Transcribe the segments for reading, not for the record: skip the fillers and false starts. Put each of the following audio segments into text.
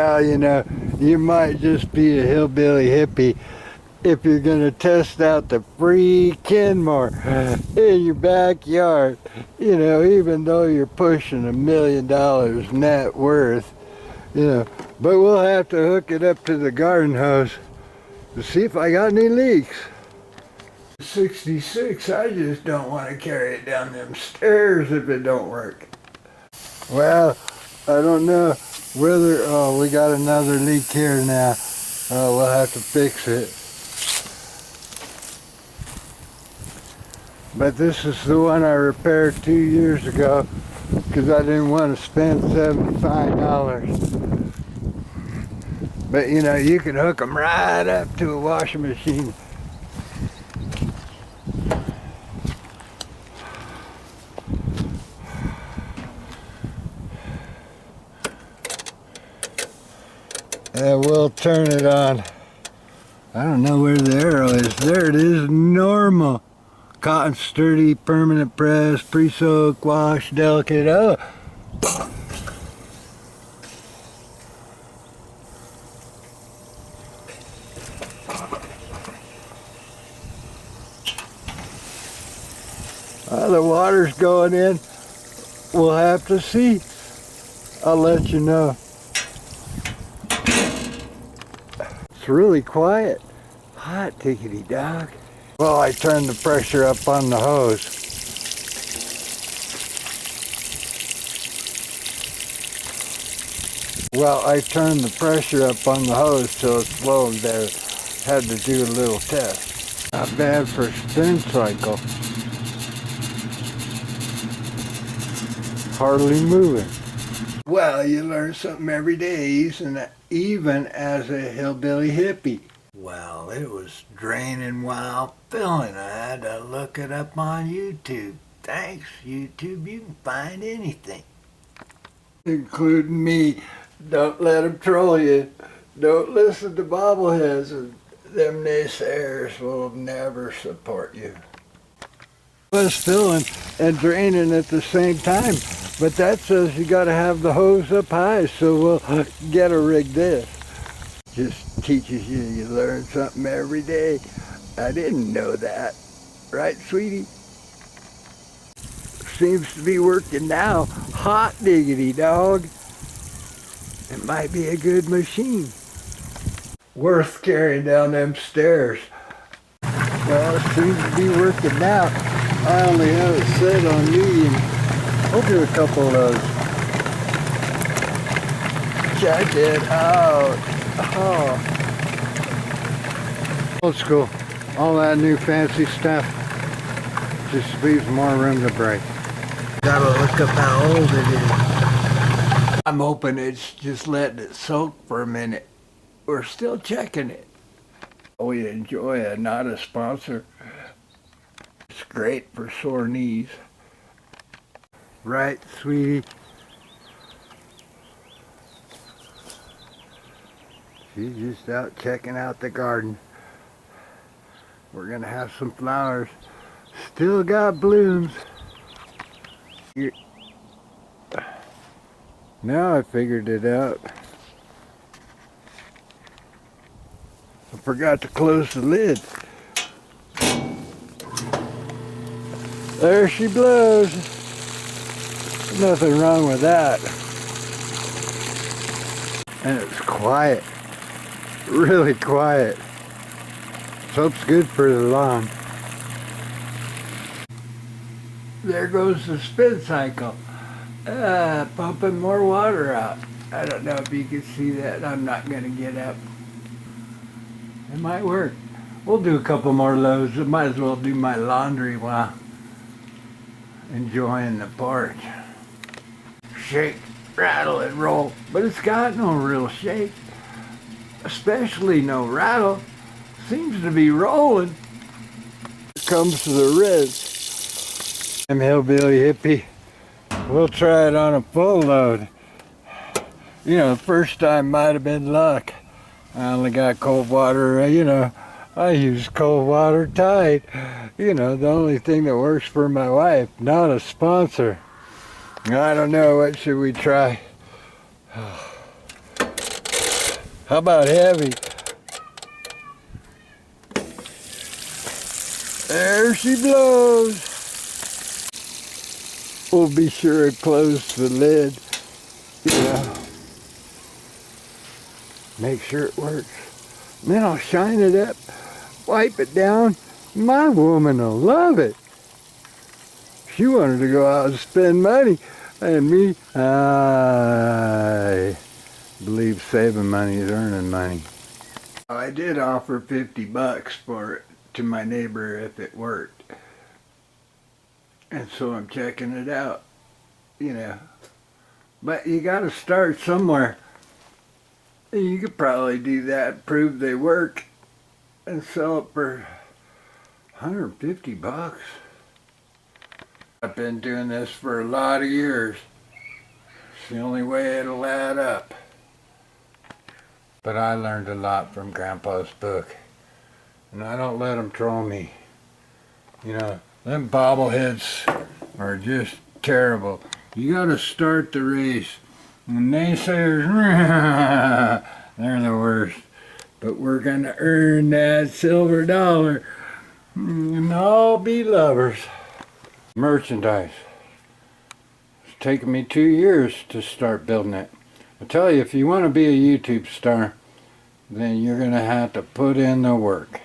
Well, you know, you might just be a hillbilly hippie if you're gonna test out the free Kenmore in your backyard. You know, even though you're pushing $1 million net worth, you know. But we'll have to hook it up to the garden hose to see if I got any leaks. 66, I just don't want to carry it down them stairs if it don't work. Well, I don't know whether, oh, we got another leak here now. Oh, we'll have to fix it. But this is the one I repaired 2 years ago because I didn't want to spend $75. But you know, you can hook them right up to a washing machine. And we'll turn it on. I don't know where the arrow is. There it is, normal. Cotton sturdy, permanent press, pre-soak, wash, delicate. Oh. The water's going in. We'll have to see. I'll let you know. It's really quiet. Hot diggity dog. Well, I turned the pressure up on the hose. Well, I turned the pressure up on the hose so it's flowing there. Had to do a little test. Not bad for a spin cycle. Hardly moving. Well, you learn something every day, even as a hillbilly hippie. Well, it was draining while filling. I had to look it up on YouTube. Thanks, YouTube. You can find anything. Including me. Don't let them troll you. Don't listen to bobbleheads. Them naysayers will never support you. It was filling and draining at the same time. But that says you got to have the hose up high, so we'll get a rig this. Just teaches you, you learn something every day. I didn't know that. Right, sweetie? Seems to be working now. Hot diggity dog. It might be a good machine. Worth carrying down them stairs. Well, it seems to be working now. I only have it set on medium. We'll do a couple of those. Check it out. Oh. Old school. All that new fancy stuff just leaves more room to break. Gotta look up how old it is. I'm hoping it's just letting it soak for a minute. We're still checking it. We enjoy it, not a sponsor. It's great for sore knees. Right, sweetie? She's just out checking out the garden. We're gonna have some flowers. Still got blooms. Here. Now I figured it out. I forgot to close the lid. There she blows. Nothing wrong with that. And it's quiet. Really quiet. Soap's good for the lawn. There goes the spin cycle. Pumping more water out. I don't know if you can see that. I'm not going to get up. It might work. We'll do a couple more loads. I might as well do my laundry while enjoying the porch. Shake, rattle, and roll. But it's got no real shake. Especially no rattle. Seems to be rolling. Here comes the res. I'm hillbilly hippie. We'll try it on a full load. You know, the first time might have been luck. I only got cold water, you know. I use cold water Tide. You know, the only thing that works for my wife. Not a sponsor. I don't know, what should we try? How about heavy? There she blows. We'll be sure to close the lid. Yeah. Make sure it works. Then I'll shine it up, wipe it down. My woman will love it. She wanted to go out and spend money, and me, I believe saving money is earning money. I did offer $50 for it to my neighbor if it worked. And so I'm checking it out, you know. But you gotta start somewhere. You could probably do that, prove they work, and sell it for $150. I've been doing this for a lot of years. It's the only way it'll add up. But I learned a lot from Grandpa's book. And I don't let them troll me. You know, them bobbleheads are just terrible. You gotta start the race. And naysayers, they're the worst. But we're gonna earn that silver dollar. And all be lovers. Merchandise. It's taken me 2 years to start building it. I tell you, if you want to be a YouTube star, then you're going to have to put in the work.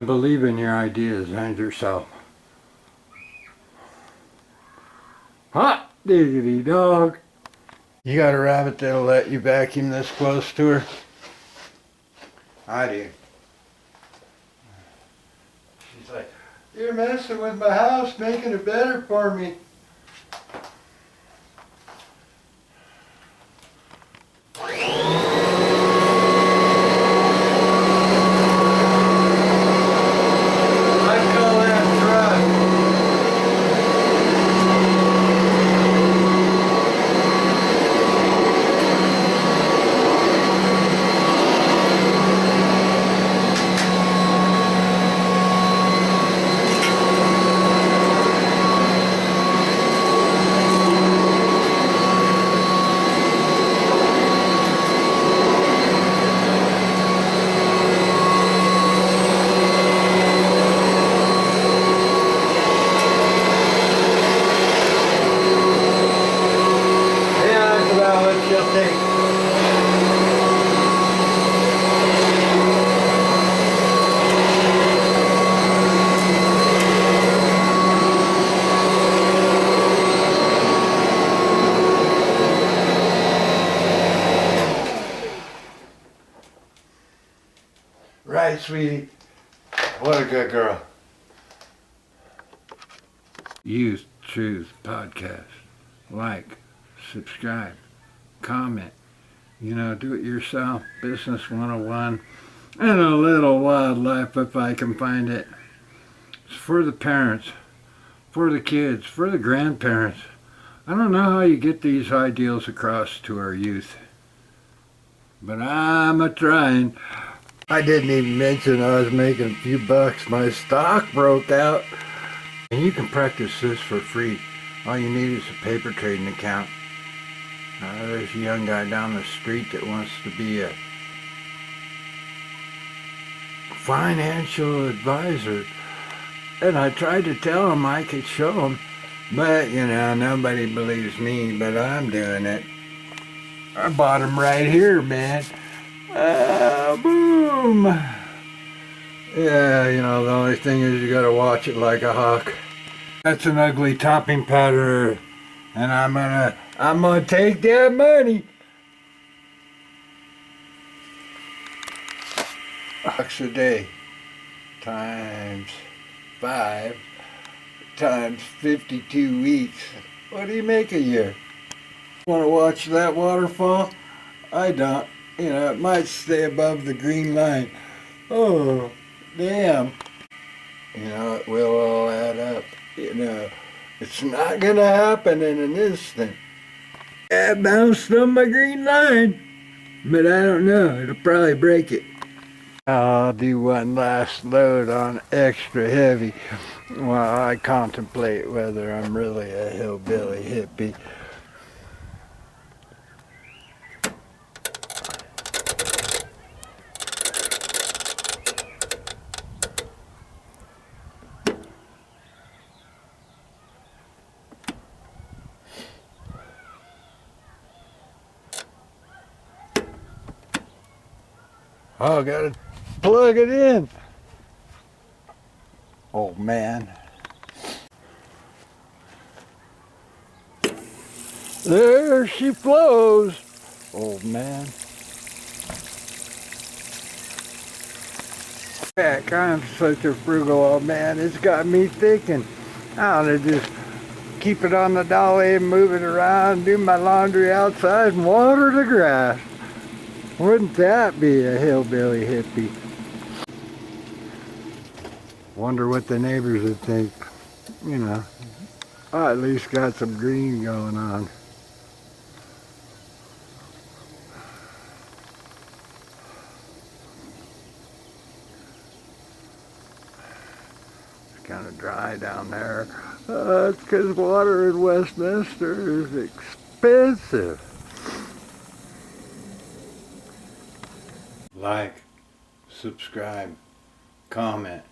Believe in your ideas and yourself. Hot diggity dog. You got a rabbit that'll let you vacuum this close to her? I do. She's like, you're messing with my house, making it better for me. Right, sweetie. What a good girl. Youth Truth Podcast. Like, subscribe, comment. You know, do it yourself. Business 101. And a little wildlife if I can find it. It's for the parents, for the kids, for the grandparents. I don't know how you get these ideals across to our youth. But I'm a-trying. I didn't even mention I was making a few bucks. My stock broke out. And you can practice this for free. All you need is a paper trading account. There's a young guy down the street that wants to be a financial advisor. And I tried to tell him I could show him. But, you know, nobody believes me, but I'm doing it. I bought him right here, man. Boom! Yeah, you know, the only thing is you gotta watch it like a hawk. That's an ugly topping powder, and I'm gonna take that money. Bucks a day times 5 times 52 weeks. What do you make a year? Want to watch that waterfall? I don't. You know, it might stay above the green line. Oh, damn. You know, it will all add up. You know, it's not going to happen in an instant. It bounced on my green line. But I don't know. It'll probably break it. I'll do one last load on extra heavy while I contemplate whether I'm really a hillbilly hippie. Oh, I gotta plug it in. Oh man. There she flows. Oh man. Heck, I'm such a frugal old man. It's got me thinking. I ought to just keep it on the dolly and move it around, do my laundry outside and water the grass. Wouldn't that be a hillbilly hippie? Wonder what the neighbors would think. You know, I at least got some green going on. It's kind of dry down there. It's because water in Westminster is expensive. Like, subscribe, comment.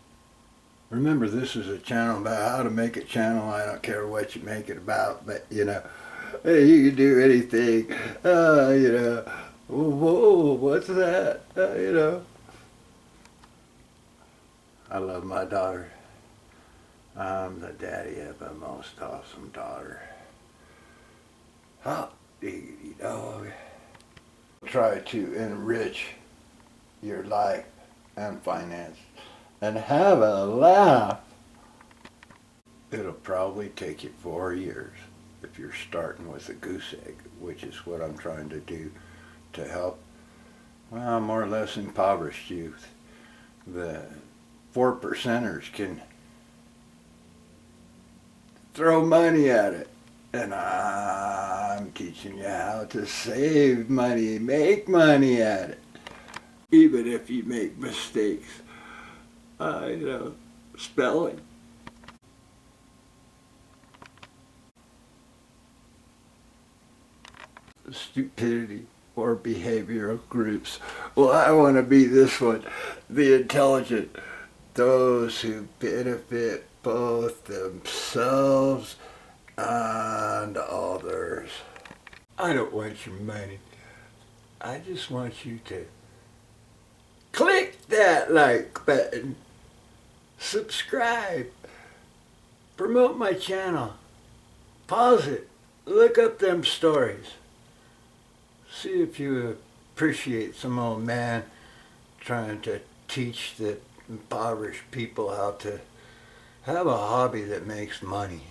Remember, this is a channel about how to make a channel. I don't care what you make it about, but you know, hey, you can do anything. You know, whoa, what's that? You know, I love my daughter. I'm the daddy of a most awesome daughter. Hot diggity dog. Try to enrich your life and finance and have a laugh. It'll probably take you 4 years if you're starting with a goose egg, which is what I'm trying to do to help, well, more or less impoverished youth. The 4%ers can throw money at it, and I'm teaching you how to save money, make money at it, even if you make mistakes. You know, spelling. Stupidity or behavioral groups. Well, I want to be this one, the intelligent, those who benefit both themselves and others. I don't want your money. I just want you to click that like button, subscribe, promote my channel, pause it, look up them stories. See if you appreciate some old man trying to teach the impoverished people how to have a hobby that makes money.